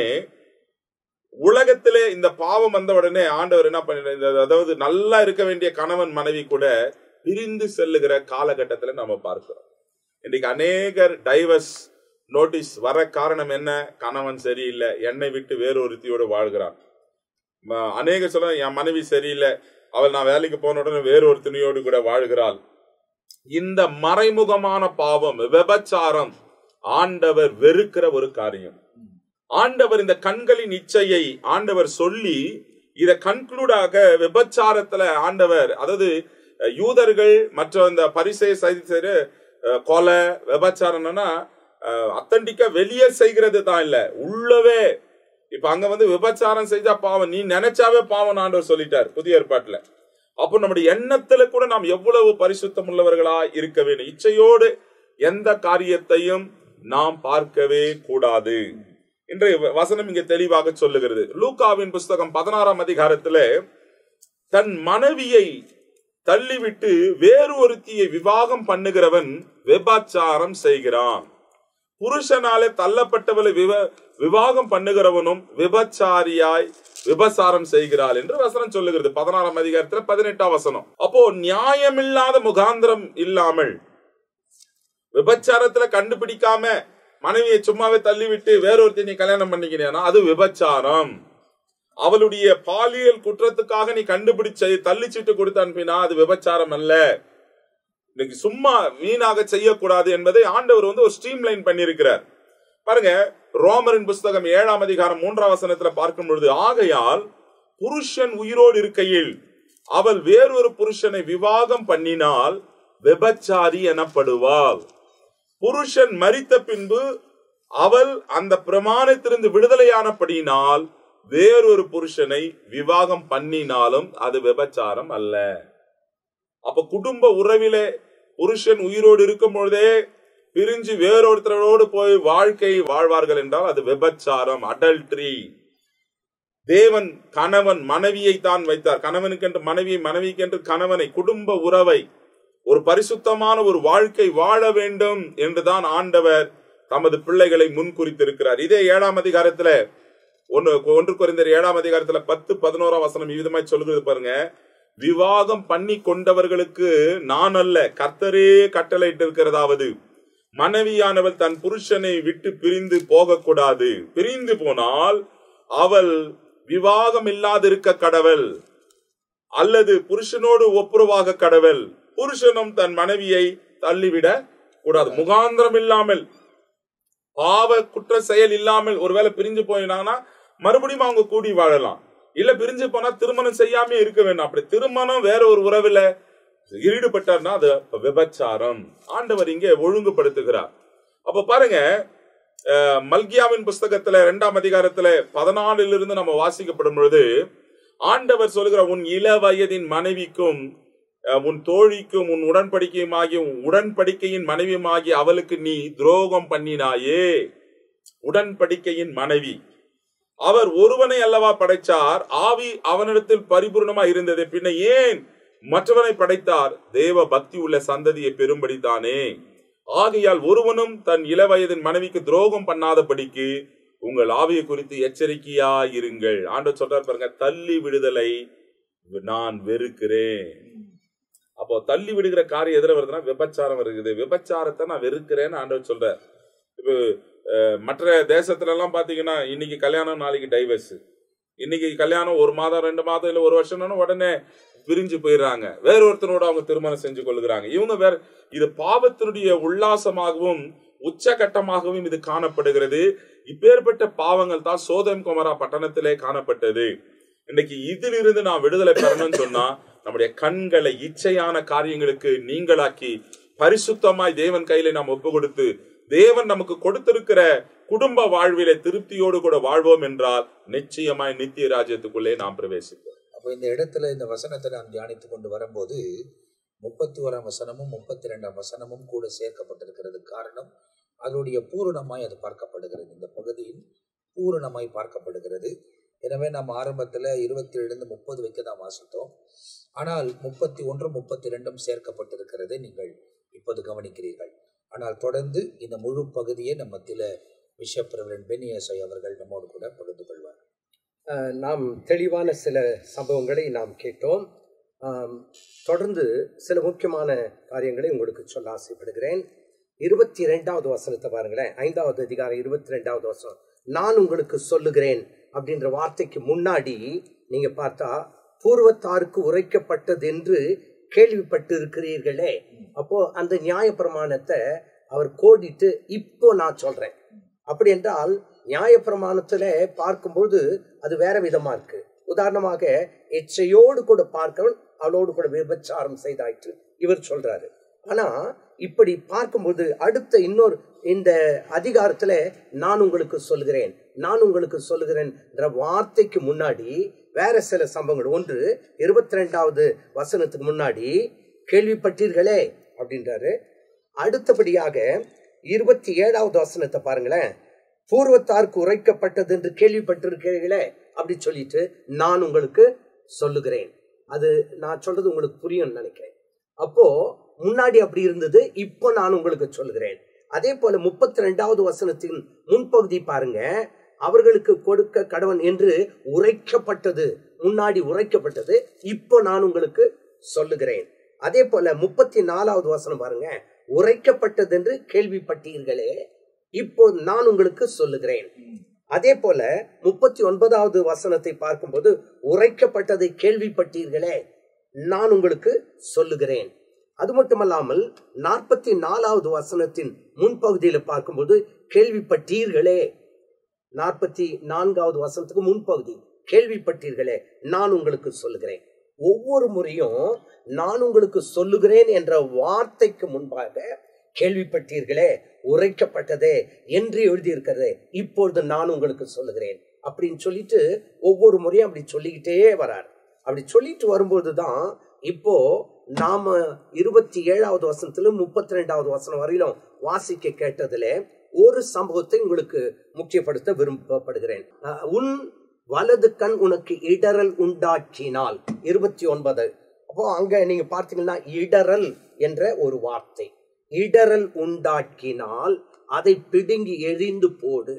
உலகத்திலே இந்த பாவம் வந்த உடனே ஆண்டவர் என்ன பண்ண, அதாவது நல்லா இருக்க வேண்டிய கணவன் மனைவி கூட பிரிந்து செல்லுகிற காலகட்டத்துல நம்ம பார்க்கிறோம். இன்னைக்கு அநேகர் டைவர்ஸ் நோட்டீஸ் வர காரணம் என்ன? கணவன் சரியில்லை, என்னை விட்டு வேறொருத்தியோடு வாழ்கிறான். அநேகர் சொல்ல, என் மனைவி சரியில்லை, அவள் நான் வேலைக்கு போன உடனே வேறொரு துணியோடு கூட வாழ்கிறாள். இந்த மறைமுகமான பாவம், விபச்சாரம் ஆண்டவர் வெறுக்கிற ஒரு காரியம். ஆண்டவர் இந்த கண்களின் இச்சையை ஆண்டவர் சொல்லி இத கன்க்ளூடாக விபச்சாரத்துல ஆண்டவர், அதாவது யூதர்கள் மற்ற இந்த பரிசேயர் கொலை விபச்சாரம்னா அத்தன்டிக்கா வெளியே செய்கிறது தான் இல்ல, உள்ளவே. இப்ப அங்க விபச்சாரம் செஞ்சா பாவம், நீ நினைச்சாவே பாவம் ஆண்டவர் சொல்லிட்டார் புதிய ஏற்பாட்டுல. அப்போ நம்முடைய எண்ணத்துல கூட நாம் எவ்வளவு பரிசுத்தம் உள்ளவர்களா இருக்க வேண்டும். இச்சையோடு எந்த காரியத்தையும் நாம் பார்க்கவே கூடாது. இன்றைய வசனம் இங்க தெளிவாக சொல்லுகிறது. லூக்காவின் புஸ்தகம் 16ஆம் அதிகாரத்துல, தன் மனைவியை தள்ளிவிட்டு வேறு ஒருத்தியை விவாகம் பண்ணுகிறவன் விபச்சாரம் செய்கிறான். புருஷனாலே தள்ளப்பட்டவளை விவாகம் பண்ணுகிறவனும் விபச்சாரியாய் விபச்சாரம் செய்கிறாள் என்று வசனம் சொல்லுகிறது. 16ஆம் அதிகாரத்துல 18ஆம் வசனம். அப்போ நியாயமில்லாத முகாந்திரம் இல்லாமல் விபச்சாரத்துல கண்டுபிடிக்காம மனைவியை சும்மாவே தள்ளிவிட்டு வேறொருத்தி நீ கல்யாணம் பண்ணிக்கிறேன்னா அது விபச்சாரம். அவளுடைய பாலியல் குற்றத்துக்காக நீ கண்டுபிடிச்ச தள்ளிச்சிட்டு கொடுத்து அனுப்பினா அது விபச்சாரம் அல்ல. இன்னைக்கு சும்மா வீணாக செய்யக்கூடாது என்பதை ஆண்டவர் ஒரு ஸ்ட்ரீம்லைன் பண்ணியிருக்கிறார். பாருங்க, ரோமரின் புஸ்தகம் 7ஆம் அதிகாரம் 3ஆம் வசனத்துல பார்க்கும் பொழுது, ஆகையால் புருஷன் உயிரோடு இருக்கையில் அவள் வேறொரு புருஷனை விவாகம் பண்ணினால் விபச்சாரி எனப்படுவாள். புருஷன் மரித்த பின்பு அவள் அந்த பிரமாணத்திலிருந்து விடுதலையானபடியினால் வேறொரு புருஷனை விவாகம் பண்ணினாலும் அது விபச்சாரம் அல்ல. அப்ப குடும்ப உறவிலே புருஷன் உயிரோடு இருக்கும் பொழுதே பிரிஞ்சு வேறொருத்தரோடு போய் வாழ்க்கை வாழ்வார்கள் என்றால் அது விபச்சாரம், அடல்ட்ரி. தேவன் கணவன் மனைவியை தான் வைத்தார், கணவனுக்கென்று மனைவியை, மனைவிக்கென்று கணவனை, குடும்ப உறவை, ஒரு பரிசுத்தமான ஒரு வாழ்க்கை வாழ வேண்டும் என்றுதான் ஆண்டவர் தமது பிள்ளைகளை முன்குறித்திருக்கிறார். இதே 7ஆம் அதிகாரத்துல 1 கொரிந்தியர் 7ஆம் அதிகாரத்துல 10-11 வசனம் இவ்விதமாய் சொல்கிறது பாருங்க. விவாகம் பண்ணி கொண்டவர்களுக்கு நான் அல்ல, கர்த்தரே கட்டளையிட்டு இருக்கிறதாவது, மனைவியானவள் தன் புருஷனை விட்டு பிரிந்து போகக்கூடாது. பிரிந்து போனால் அவள் விவாகம் இல்லாதிருக்க கடவள், அல்லது புருஷனோடு ஒப்புரவாக கடவள். புருஷனும் தன் மனைவியை தள்ளிவிட கூடாது. முகாந்திரம் இல்லாமல், பாவ குற்ற செயல் இல்லாமல் ஒருவேளை பிரிஞ்சு போயினாங்கன்னா மறுபடியும் அவங்க கூடி வாழலாம். இல்ல பிரிஞ்சு போனா திருமணம் செய்யாம இருக்க வேண்டும். அப்படி திருமணம் வேற ஒரு உறவுல ஈடுபட்டார்னா அது விபச்சாரம். ஆண்டவர் இங்கே ஒழுங்குபடுத்துகிறார். அப்ப பாருங்க, மல்கியாவின் புஸ்தகத்துல 2ஆம் அதிகாரத்துல 14 நம்ம வாசிக்கப்படும் பொழுது ஆண்டவர் சொல்லுகிற, உன் இள வயதின் மனைவிக்கும் உன் தோழிக்கும் உன் உடன்படிக்கையின் மனைவியுமாகி அவளுக்கு நீ துரோகம் பண்ணினாயே. உடன்படிக்கையின் மனைவி, அவர் ஒருவனை அல்லவா படைச்சார், ஆவி அவனிடத்தில் பரிபூர்ணமா இருந்தது, பின்ன ஏன் மற்றவனை படைத்தார்? தேவ பக்தி உள்ள சந்ததியை பெரும்படித்தானே. ஆகையால் ஒருவனும் தன் இளவயதின் மனைவிக்கு துரோகம் பண்ணாதபடிக்கு உங்கள் ஆவியை குறித்து எச்சரிக்கையாயிருங்கள். ஆண்டவர் சொல்றார் பாருங்க, தள்ளி விடுதலை நான் வெறுக்கிறேன். அப்போ தள்ளி விடுகிற காரியம் எதிர வருதுன்னா விபச்சாரம் இருக்குது. விபச்சாரத்தை நான் வெறுக்கிறேன்னு ஆண்டவர் சொல்றார். இப்போ மற்ற தேசத்துல எல்லாம் பாத்தீங்கன்னா இன்னைக்கு கல்யாணம் நாளைக்கு டைவர்ஸ், இன்னைக்கு கல்யாணம் 1 மாதம் 2 மாதம் இல்ல 1 வருஷம் உடனே பிரிஞ்சு போயிடுறாங்க, வேற ஒருத்தனோட அவங்க திருமணம் செஞ்சு கொள்ளுகிறாங்க. இவங்க வேற, இது பாவத்தினுடைய உல்லாசமாகவும் உச்சகட்டமாகவும் இது காணப்படுகிறது. இப்பேற்பட்ட பாவங்கள் தான் சோதம் குமரா பட்டணத்திலே காணப்பட்டது. இன்னைக்கு இதிலிருந்து நான் விடுதலை பெறணும்னு சொன்னா நம்முடைய கண்களை இச்சையான காரியங்களுக்கு நீங்களாக்கி பரிசுத்தமாய் தேவன் கையில நாம் ஒப்பு கொடுத்து தேவன் நமக்கு கொடுத்திருக்கிற குடும்ப வாழ்விலே திருப்தியோடு கூட வாழ்வோம் என்றால் நிச்சயமாய் நித்திய ராஜ்யத்துக்குள்ளே நாம் பிரவேசிப்போம். அப்போ இந்த இடத்துல இந்த வசனத்தை நாம் தியானித்துக் கொண்டு வரும்போது 31ஆம் வசனமும் 32ஆம் வசனமும் கூட சேர்க்கப்பட்டிருக்கிறது. காரணம், அதனுடைய பூரணமாய் அது பார்க்கப்படுகிறது. இந்த பகுதியின் பூரணமாய் பார்க்கப்படுகிறது. எனவே நாம் ஆரம்பத்தில் 27-30 வைக்க தான் வாசித்தோம். ஆனால் 31, 32 சேர்க்கப்பட்டிருக்கிறது நீங்கள் இப்போது கவனிக்கிறீர்கள். ஆனால் தொடர்ந்து இந்த முழு பகுதியை நம்ம மத்தியில் பிஷப் ரெவரண்ட் பென்னி எஸ்ஐ அவர்கள் நம்மோடு கூட பகிர்ந்து கொள்வார். நாம் தெளிவான சில சம்பவங்களை நாம் கேட்டோம். தொடர்ந்து சில முக்கியமான காரியங்களை உங்களுக்கு சொல்ல ஆசைப்படுகிறேன். 22வது வசனத்தை பாருங்களேன். 5ஆவது அதிகாரம் 22வது வசனம், நான் உங்களுக்கு சொல்லுகிறேன் அப்படின்ற வார்த்தைக்கு முன்னாடி நீங்க பார்த்தா பூர்வத்தாருக்கு உரைக்கப்பட்டது என்று கேள்விப்பட்டு இருக்கிறீர்களே. அப்போ அந்த நியாய பிரமாணத்தை அவர் கோடிட்டு இப்போ நான் சொல்றேன். அப்படி என்றால் நியாய பிரமாணத்துல பார்க்கும்போது அது வேற விதமா இருக்கு. உதாரணமாக, எச்சையோடு கூட பார்க்கிறவன் அவளோடு கூட விபச்சாரம் செய்தாயிற்று இவர் சொல்றாரு. ஆனா இப்படி பார்க்கும்போது அடுத்த இன்னொரு இந்த அதிகாரத்துல நான் உங்களுக்கு சொல்லுகிறேன், நான் உங்களுக்கு சொல்லுகிறேன் என்ற வார்த்தைக்கு முன்னாடி வேற சில சம்பவங்கள். ஒன்று 22வது வசனத்துக்கு முன்னாடி கேள்விப்பட்டீர்களே அப்படின்றாரு. அடுத்தபடியாக 27வது வசனத்தை பாருங்களேன். பூர்வத்தாருக்கு உரைக்கப்பட்டது என்று கேள்விப்பட்டிருக்கிறீர்களே அப்படி சொல்லிட்டு நான் உங்களுக்கு சொல்லுகிறேன். அது நான் சொல்றது உங்களுக்கு புரியும் நினைக்கிறேன். அப்போ முன்னாடி அப்படி இருந்தது, இப்போ நான் உங்களுக்கு சொல்லுகிறேன். அதே போல 32வது வசனத்தின் முன்பகுதி பாருங்க, அவர்களுக்கு கொடுக்க கடவன் என்று உரைக்கப்பட்டது, முன்னாடி உரைக்கப்பட்டது, இப்போ நான் உங்களுக்கு சொல்லுகிறேன். அதே போல 34வது வசனம் பாருங்க, உரைக்கப்பட்டது என்று கேள்விப்பட்டீர்களே, இப்போ நான் உங்களுக்கு சொல்லுகிறேன். அதே போல 39வது வசனத்தை பார்க்கும்போது உரைக்கப்பட்டதை கேள்விப்பட்டீர்களே, நான் உங்களுக்கு சொல்லுகிறேன். அது மட்டுமல்லாமல் 44வது வசனத்தின் முன்பகுதியில பார்க்கும்போது கேள்விப்பட்டீர்களே, 44வது வசனத்துக்கு முன்பகுதி, கேள்விப்பட்டீர்களே நான் உங்களுக்கு சொல்லுகிறேன். ஒவ்வொரு முறையும் நான் உங்களுக்கு சொல்லுகிறேன் என்ற வார்த்தைக்கு முன்பாக கேள்விப்பட்டீர்களே, உரைக்கப்பட்டதே என்று எழுதியிருக்கிறதே, இப்பொழுது நான் உங்களுக்கு சொல்லுகிறேன் அப்படின்னு சொல்லிட்டு ஒவ்வொரு முறையும் அப்படி சொல்லிக்கிட்டே வரார். அப்படி சொல்லிட்டு வரும்போதுதான் இப்போ நாம 27வது வசனத்துல 32வது வசனம் வரையிலும் வாசிக்க கேட்டதுல ஒரு சம்பவத்தை உங்களுக்கு முக்கியப்படுத்த விரும்பப்படுகிறேன். உன் வலது கண் உனக்கு இடறல் உண்டாக்கினால் 29. அப்போ அங்க நீங்க பார்த்தீங்கன்னா இடறல் என்ற ஒரு வார்த்தை, இடறல் உண்டாக்கினால் அதை பிடுங்கி எரிந்து போடு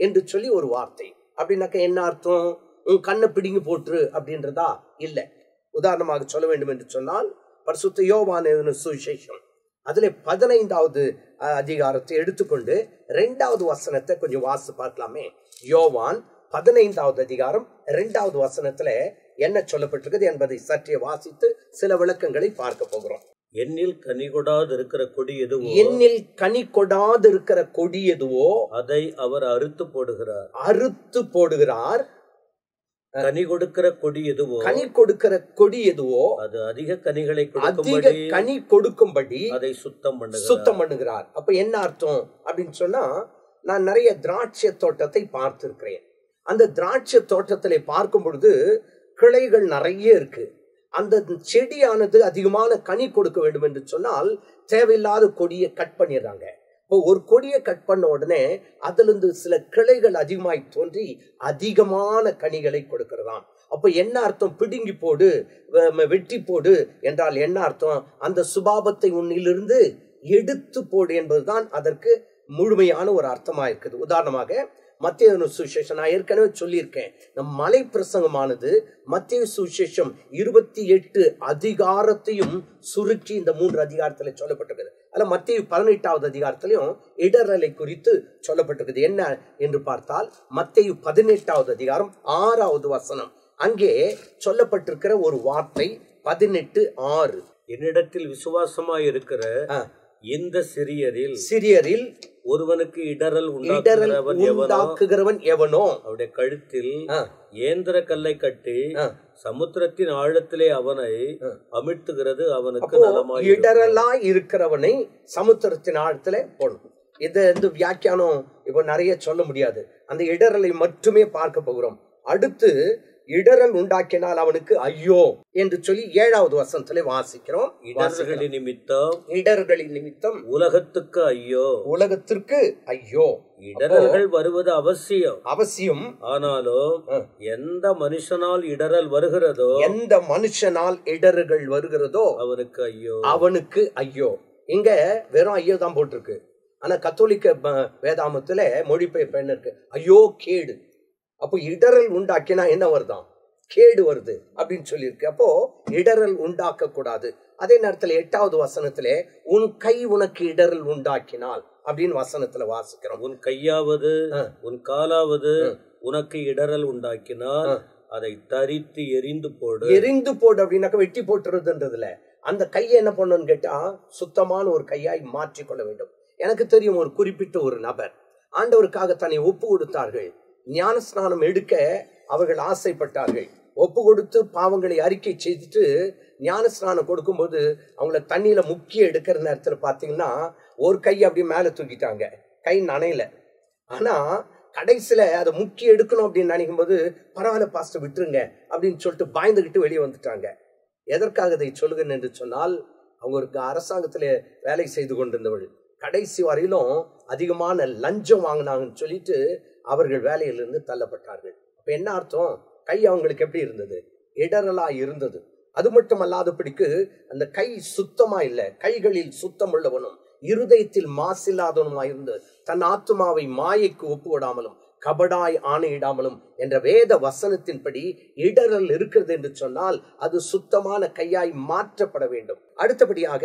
என்று சொல்லி ஒரு வார்த்தை. அப்படின்னாக்க என்ன அர்த்தம்? உன் கண்ணை பிடுங்கி போட்டுரு அப்படின்றதா? இல்ல. உதாரணமாக சொல்ல வேண்டும் என்று சொன்னால் பரிசுத்த யோவான் எழுதின சுவிசேஷம் அதுல 15வது அதிகாரத்தை எடுத்துக்கொண்டு 2வது வசனத்தை கொஞ்சம் வாசித்து பார்க்கலாமே. யோவான் 15வது அதிகாரம் 2வது வசனத்துல என்ன சொல்லப்பட்டிருக்கிறது என்பதை சற்றே வாசித்து சில விளக்கங்களை பார்க்க போகிறோம். என்னில் கனி கொடாது இருக்கிற கொடி எதுவோ, என்னில் கனி கொடாது இருக்கிற கொடி எதுவோ அதை அவர் அறுத்து போடுகிறார். அறுத்து போடுகிறார். கனி கொடுக்கிற கொடி எதுவோ, கனி கொடுக்கிற கொடி எதுவோ அது அதிக கனிகளை அதிக கனி கொடுக்கும்படி அதை சுத்தம் பண்ணுகிறார். அப்ப என்ன அர்த்தம் அப்படின்னு சொன்னா, நான் நிறைய திராட்சை தோட்டத்தை பார்த்திருக்கிறேன். அந்த திராட்சை தோட்டத்திலே பார்க்கும் பொழுது கிளைகள் நிறைய இருக்கு. அந்த செடியானது அதிகமான கனி கொடுக்க வேண்டும் என்று சொன்னால் தேவையில்லாத கொடியை கட் பண்ணிடுறாங்க. இப்போ ஒரு கொடியை கட் பண்ண உடனே அதுல இருந்து சில கிளைகள் அதிகமாய் தோன்றி அதிகமான கனிகளை கொடுக்கிறதாம். அப்ப என்ன அர்த்தம்? பிடுங்கி போடு, வெட்டி போடு என்றால் என்ன அர்த்தம்? அந்த சுபாவத்தை உன்னிலிருந்து எடுத்து போடு என்பதுதான் அதற்கு முழுமையான ஒரு அர்த்தமா இருக்குது. உதாரணமாக மத்தேயு சுவிசேஷம் நான் ஏற்கனவே சொல்லியிருக்கேன். நம் மலை பிரசங்கமானது மத்தேயு சுவிசேஷம் 28 அதிகாரத்தையும் சுருக்கி இந்த 3 அதிகாரத்துல சொல்லப்பட்டிருக்குது. அதுல மத்தேயு 18வது அதிகாரத்திலையும் இடரலை குறித்து சொல்லப்பட்டிருக்குது. என்ன என்று பார்த்தால் மத்தேயு 18வது அதிகாரம் 6வது வசனம், அங்கே சொல்லப்பட்டிருக்கிற ஒரு வார்த்தை 18:6, என்னிடத்தில் விசுவாசமாய் இருக்கிற இந்த சிறியரில் ஒருவனுக்கு இடரல் உண்டாக்குகிறவன் எவனோ அவருடைய கழுத்தில் ஏந்திர கல்லை கட்டி சமுத்திரத்தின் ஆழத்திலே அவனை அமிழ்த்துகிறது அவனுக்கு நலமாய். இடரலாய் இருக்கிறவனை சமுத்திரத்தின் ஆழத்திலே போடணும். இது வியாக்கியானம் இப்ப நிறைய சொல்ல முடியாது. அந்த இடரலை மட்டுமே பார்க்க போகிறோம். அடுத்து இடரல் உண்டாக்கினால் அவனுக்கு ஐயோ என்று சொல்லி 7வது வசனத்திலே வாசிக்கிறோம். இடர்களின் நிமித்தம் உலகத்துக்கு ஐயோ, உலகத்திற்கு ஐயோ. இடரல்கள் வருவது அவசியம். ஆனாலும் எந்த மனுஷனால் இடரல் வருகிறதோ, எந்த மனுஷனால் இடர்கள் வருகிறதோ அவனுக்கு ஐயோ. இங்க வெறும் ஐயோ தான் போட்டிருக்கு. ஆனா கத்தோலிக்க வேதாமத்துல மொழிபெயர்ப்பு என்ன இருக்கு? ஐயோ கேடு. அப்போ இடரல் உண்டாக்கினா என்ன வருதான்? கேடு வருது அப்படின்னு சொல்லியிருக்கு. அப்போ இடரல் உண்டாக்க கூடாது. அதே நேரத்துல 8வது வசனத்திலே உன் கை உனக்கு இடரல் உண்டாக்கினால் அப்படின்னு வசனத்துல வாசிக்கிறோம். உன் கையாவது உன் காலாவது உனக்கு இடரல் உண்டாக்கினால் அதை தரித்து எரிந்து போடு அப்படின்னாக்க வெட்டி போட்டுறதுன்றதுல அந்த கையை என்ன பண்ணணும்னு கேட்டா சுத்தமான ஒரு கையாய் மாற்றிக்கொள்ள வேண்டும். எனக்கு தெரியும் ஒரு குறிப்பிட்ட ஒரு நபர் ஆண்டவருக்காக தன்னை ஒப்பு கொடுத்தார்கள். ஞான ஸ்நானம் எடுக்க அவர்கள் ஆசைப்பட்டார்கள். ஒப்பு கொடுத்து பாவங்களை அறிக்கை செய்துட்டு ஞான ஸ்நானம் கொடுக்கும்போது அவங்கள தண்ணியில முக்கிய எடுக்கிற நேரத்துல பாத்தீங்கன்னா ஒரு கையை அப்படியே மேல தூக்கிட்டாங்க, கை நனையில. ஆனா கடைசியில அதை முக்கிய எடுக்கணும் அப்படின்னு நினைக்கும் போது பரவாயில்ல பாஸ்டர் விட்டுருங்க அப்படின்னு சொல்லிட்டு பயந்துகிட்டு வெளியே வந்துட்டாங்க. எதற்காக இதை சொல்லுகிறேன் என்று சொன்னால், அவங்க ஒரு அரசாங்கத்திலே வேலை செய்து கொண்டிருந்தவள் கடைசி வரையிலும் அதிகமான லஞ்சம் வாங்கினாங்கன்னு சொல்லிட்டு அவர்கள் வேலையிலிருந்து தள்ளப்பட்டார்கள். அப்ப என்ன அர்த்தம்? கை அவங்களுக்கு எப்படி இருந்தது? இடரலா இருந்தது. அது மட்டும் அல்லாதபடிக்கு அந்த கை சுத்தமா இல்லை. கைகளில் சுத்தம் உள்ளவனும் இருதயத்தில் மாசில்லாதவனுமாயிருந்து தன் ஆத்துமாவை மாயைக்கு ஒப்புவிடாமலும் கபடாய் ஆணையிடாமலும் என்ற வேத வசனத்தின்படி இடரல் இருக்கிறது என்று சொன்னால் அது சுத்தமான கையாய் மாற்றப்பட வேண்டும். அடுத்தபடியாக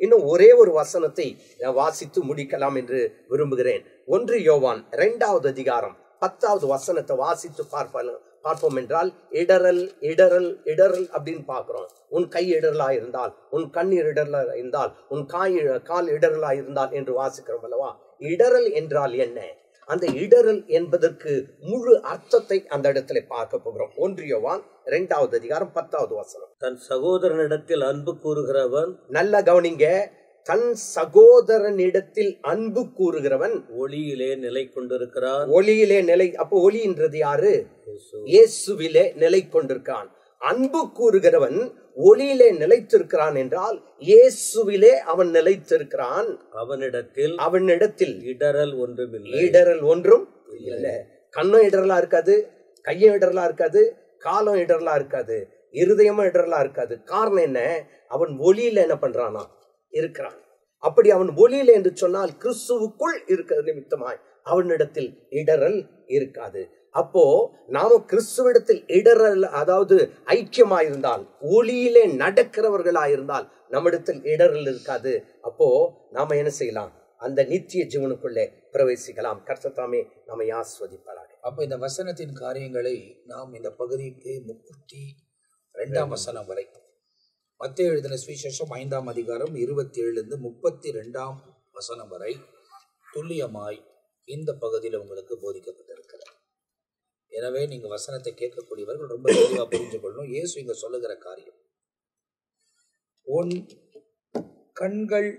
இன்னும் ஒரே ஒரு வசனத்தை வாசித்து முடிக்கலாம் என்று விரும்புகிறேன். 1 யோவான் 2வது அதிகாரம் 10வது வசனத்தை வாசித்து பார்ப்போம் என்றால் இடறல் இடறல் இடறல் அப்படின்னு பார்க்கிறோம். உன் கை இடறலா இருந்தால், உன் கண்ணீர் இடறலா இருந்தால், உன் கால் இடறலா இருந்தால் என்று வாசிக்கிறோம் அல்லவா? இடறல் என்றால் என்ன? அந்த இடறல் என்பதற்கு முழு அர்த்தத்தை அந்த இடத்துல பார்க்க போகிறோம். 1 யோவான் 2வது அதிகாரம் 10வது வசனம். தன் சகோதரனிடத்தில் அன்பு கூறுகிறவன், நல்ல கவனிங்க, தன் சகோதரனிடத்தில் அன்பு கூறுகிறவன் ஒளியிலே நிலை கொண்டிருக்கிறான். ஒளியிலே நிலை, அப்போ ஒளின்றது யாரு? இயேசுவிலே நிலை கொண்டிருக்கான். அன்பு கூறுகிறவன் ஒளியிலே நிலைத்திருக்கிறான் என்றால் இயேசுவிலே அவன் நிலைத்திருக்கிறான். அவனிடத்தில் இடறல் ஒன்றும் இல்லை. இடறல் ஒன்றும் இல்லை. கண்ணும் இடறலா இருக்காது, கையும் இடறலா இருக்காது, காலம் இடறலா இருக்காது, இருதயமும் இடறலா இருக்காது. காரணம் என்ன? அவன் ஒளியில என்ன பண்றானா? இருக்கிறான். அப்படி அவன் ஒளியில என்று சொன்னால் கிறிஸ்துவுக்குள் இருக்கிற நிமித்தமாய் அவனிடத்தில் இடறல் இருக்காது. அப்போ நாம கிறிஸ்துவிடத்தில் இடறல், அதாவது ஐக்கியமாயிருந்தால், ஒளியிலே நடக்கிறவர்களாயிருந்தால் நம்மிடத்தில் இடறல் இருக்காது. அப்போ நாம என்ன செய்யலாம்? அந்த நித்திய ஜீவனுக்குள்ளே பிரவேசிக்கலாம். கர்த்தர் தாமே நம்மை ஆஸ்வதிப்பாராக. அப்ப இந்த வசனத்தின் காரியங்களை நாம் இந்த பகுதிக்கு 32ஆம் வசனம் வரை, மத்தேயு எழுதின சுவிசேஷம் 5ஆம் அதிகாரம் 27 32ஆம் வசனம் வரை துல்லியமாய் இந்த பகுதியில் உங்களுக்கு போதிக்கப்பட்டிருக்கிறது. எனவே நீங்க வசனத்தை கேட்கக்கூடியவர்கள் ரொம்ப தெளிவா புரிஞ்சு கொள்ளணும். இயேசு இங்க சொல்லுகிற காரியம், உன் கண்கள்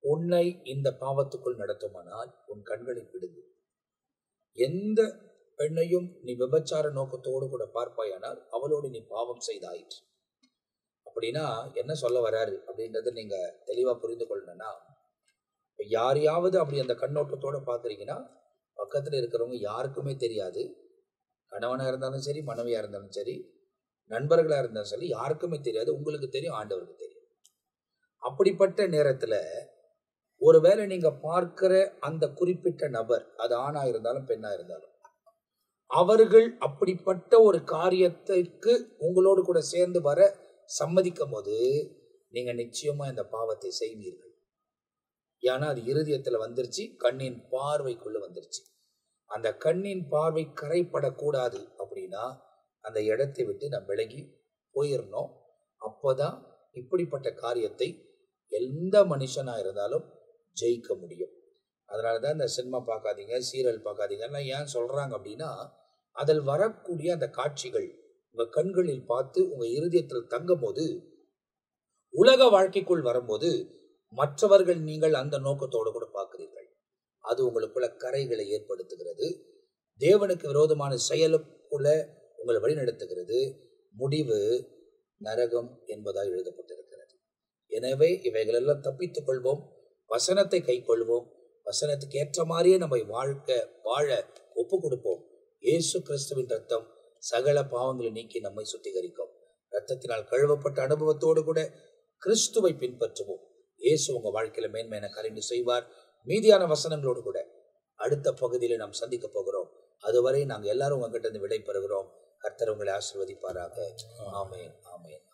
உன்னை இந்த பாவத்துக்குள் நடத்துமானால் உன் கண்களை பிடுங்கு. எந்த பெண்ணையும் நீ விபச்சார நோக்கத்தோடு கூட பார்ப்பாயானால் அவளோடு நீ பாவம் செய்தாயிற்று. அப்படின்னா என்ன சொல்ல வராரு அப்படின்றத நீங்க தெளிவா புரிந்து கொள்ளணும்னா, யாரையாவது அப்படி அந்த கண்ணோட்டத்தோட பாக்குறீங்கன்னா பக்கத்துல இருக்கிறவங்க யாருக்குமே தெரியாது. கணவனா இருந்தாலும் சரி, மனைவியா இருந்தாலும் சரி, நண்பர்களா இருந்தாலும் சரி, யாருக்குமே தெரியாது. உங்களுக்கு தெரியும், ஆண்டவருக்கு தெரியும். அப்படிப்பட்ட நேரத்துல ஒருவேளை நீங்க பார்க்கிற அந்த குறிப்பிட்ட நபர், அது ஆணா இருந்தாலும் பெண்ணா இருந்தாலும், அவர்கள் அப்படிப்பட்ட ஒரு காரியத்திற்கு உங்களோடு கூட சேர்ந்து வர சம்மதிக்கும் போது நீங்க நிச்சயமா இந்த பாவத்தை செய்வீர்கள். ஏன்னா அது இருதயத்துல வந்துருச்சு, கண்ணின் பார்வைக்குள்ள வந்துருச்சு. அந்த கண்ணின் பார்வை கரைப்படக்கூடாது அப்படின்னா அந்த இடத்தை விட்டு நம்ம விலகி போயிடணும். அப்போதான் இப்படிப்பட்ட காரியத்தை எந்த மனுஷனா இருந்தாலும் ஜெயிக்க முடியும். அதனாலதான் இந்த சினிமா பார்க்காதீங்க, சீரியல் பார்க்காதீங்கன்னா ஏன் சொல்றாங்க அப்படின்னா, அதில் வரக்கூடிய அந்த காட்சிகள் உங்க கண்களில் பார்த்து உங்க இருதயத்தில் தங்கும் போது, உலக வாழ்க்கைக்குள் வரும்போது மற்றவர்கள் நீங்கள் அந்த நோக்கத்தோடு கூட பார்க்கிறீர்கள். அது உங்களுக்குள்ள கரைகளை ஏற்படுத்துகிறது, தேவனுக்கு விரோதமான செயலுக்குள்ள உங்களை வழிநடத்துகிறது. முடிவு நரகம் என்பதாக எழுதப்பட்டிருக்கிறது. எனவே இவைகளெல்லாம் தப்பித்துக் கொள்வோம், வசனத்தை கை கொள்வோம், வசனத்துக்கு ஏற்ற மாதிரியே நம்ம வாழ ஒப்பு கொடுப்போம். இயேசு கிறிஸ்துவின் ரத்தம் சகல பாவங்களை நீக்கி நம்மை சுத்திகரிக்கும். ரத்தத்தினால் கழுவப்பட்ட அனுபவத்தோடு கூட கிறிஸ்துவை பின்பற்றுவோம். இயேசு உங்க வாழ்க்கையில மேன்மையான காரியங்களை செய்வார். மீதியான வசனங்களோடு கூட அடுத்த பகுதியில நாம் சந்திக்க போகிறோம். அதுவரை நாங்கள் எல்லாரும் உங்ககிட்ட இருந்து விடை பெறுகிறோம். கர்த்தர் உங்களை ஆசீர்வதிப்பாராக. ஆமென், ஆமென்.